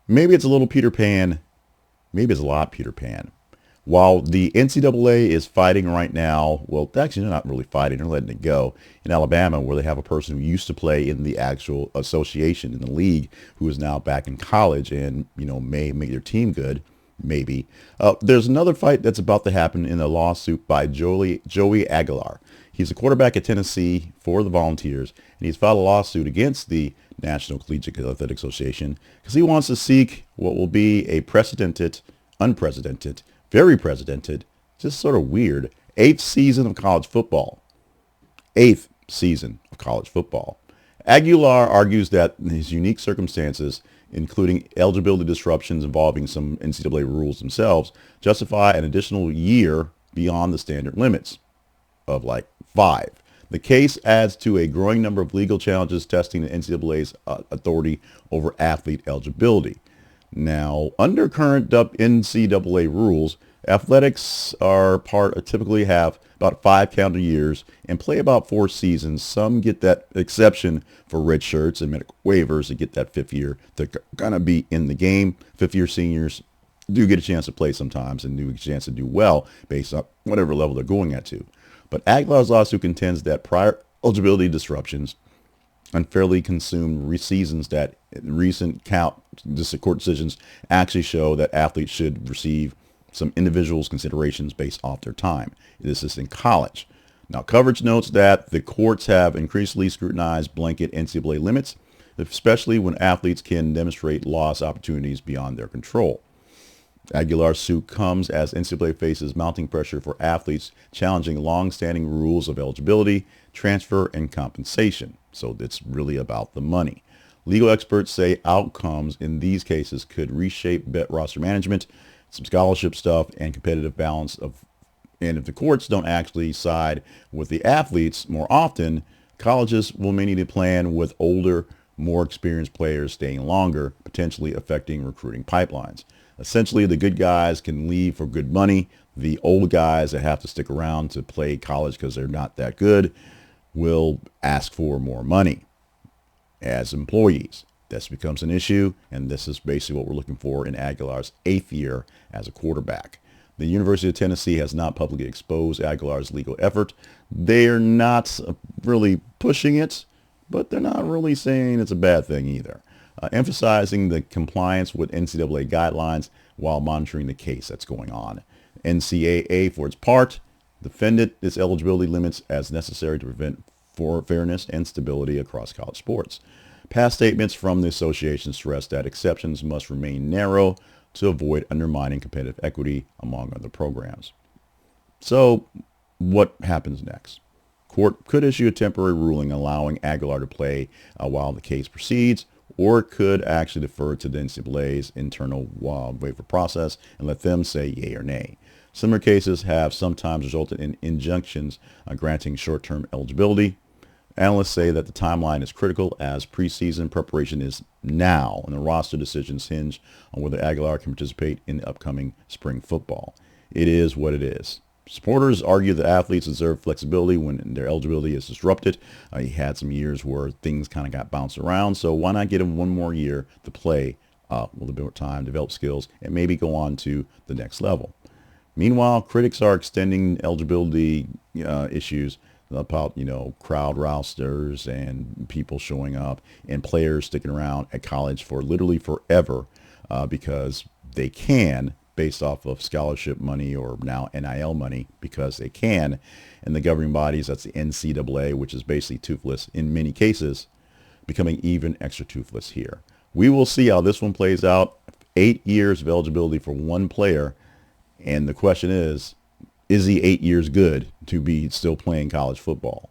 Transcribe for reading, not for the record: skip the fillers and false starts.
Maybe it's a little Peter Pan. Maybe it's a lot Peter Pan. While the NCAA is fighting right now, well, actually, they're not really fighting. They're letting it go in Alabama, where they have a person who used to play in the actual association in the league who is now back in college and, may make their team good. Maybe. There's another fight that's about to happen in a lawsuit by Joey Aguilar. He's a quarterback at Tennessee for the Volunteers, and he's filed a lawsuit against the National Collegiate Athletic Association because he wants to seek what will be a unprecedented, very precedented, just sort of weird, eighth season of college football. Eighth season of college football. Aguilar argues that his unique circumstances, including eligibility disruptions involving some NCAA rules themselves, justify an additional year beyond the standard limits of like 5. The case adds to a growing number of legal challenges testing the NCAA's authority over athlete eligibility. Now, under current NCAA rules, athletics typically have about 5 calendar years and play about 4 seasons. Some get that exception for red shirts and medical waivers to get that 5th year. They're going to be in the game. 5th year seniors do get a chance to play sometimes and do get a chance to do well based on whatever level they're going at to. But Aguilar's lawsuit contends that prior eligibility disruptions unfairly consumed seasons, that recent court decisions actually show that athletes should receive some individuals' considerations based off their time. This is in college. Now, coverage notes that the courts have increasingly scrutinized blanket NCAA limits, especially when athletes can demonstrate lost opportunities beyond their control. Aguilar's suit comes as NCAA faces mounting pressure for athletes challenging long-standing rules of eligibility, transfer, and compensation. So it's really about the money. Legal experts say outcomes in these cases could reshape bet roster management, some scholarship stuff, and competitive balance and if the courts don't actually side with the athletes more often, colleges will may need to plan with older, more experienced players staying longer, potentially affecting recruiting pipelines. Essentially, the good guys can leave for good money. The old guys that have to stick around to play college because they're not that good will ask for more money as employees. This becomes an issue, and this is basically what we're looking for in Aguilar's 8th year as a quarterback. The University of Tennessee has not publicly exposed Aguilar's legal effort. They're not really pushing it, but they're not really saying it's a bad thing either. Emphasizing the compliance with NCAA guidelines while monitoring the case that's going on. NCAA, for its part, defended its eligibility limits as necessary to prevent fairness and stability across college sports. Past statements from the association stress that exceptions must remain narrow to avoid undermining competitive equity among other programs. So, what happens next? Court could issue a temporary ruling allowing Aguilar to play while the case proceeds, or it could actually defer to the NCAA's internal waiver process and let them say yay or nay. Similar cases have sometimes resulted in injunctions granting short-term eligibility. Analysts say that the timeline is critical as preseason preparation is now, and the roster decisions hinge on whether Aguilar can participate in the upcoming spring football. It is what it is. Supporters argue that athletes deserve flexibility when their eligibility is disrupted. He had some years where things kind of got bounced around, so why not get him one more year to play with a little bit more time, develop skills, and maybe go on to the next level. Meanwhile, critics are extending eligibility issues about, crowd rosters and people showing up and players sticking around at college for literally forever because they can, based off of scholarship money or now NIL money, because they can. And the governing bodies, that's the NCAA, which is basically toothless in many cases, becoming even extra toothless here. We will see how this one plays out. 8 years of eligibility for one player. And the question is he 8 years good to be still playing college football?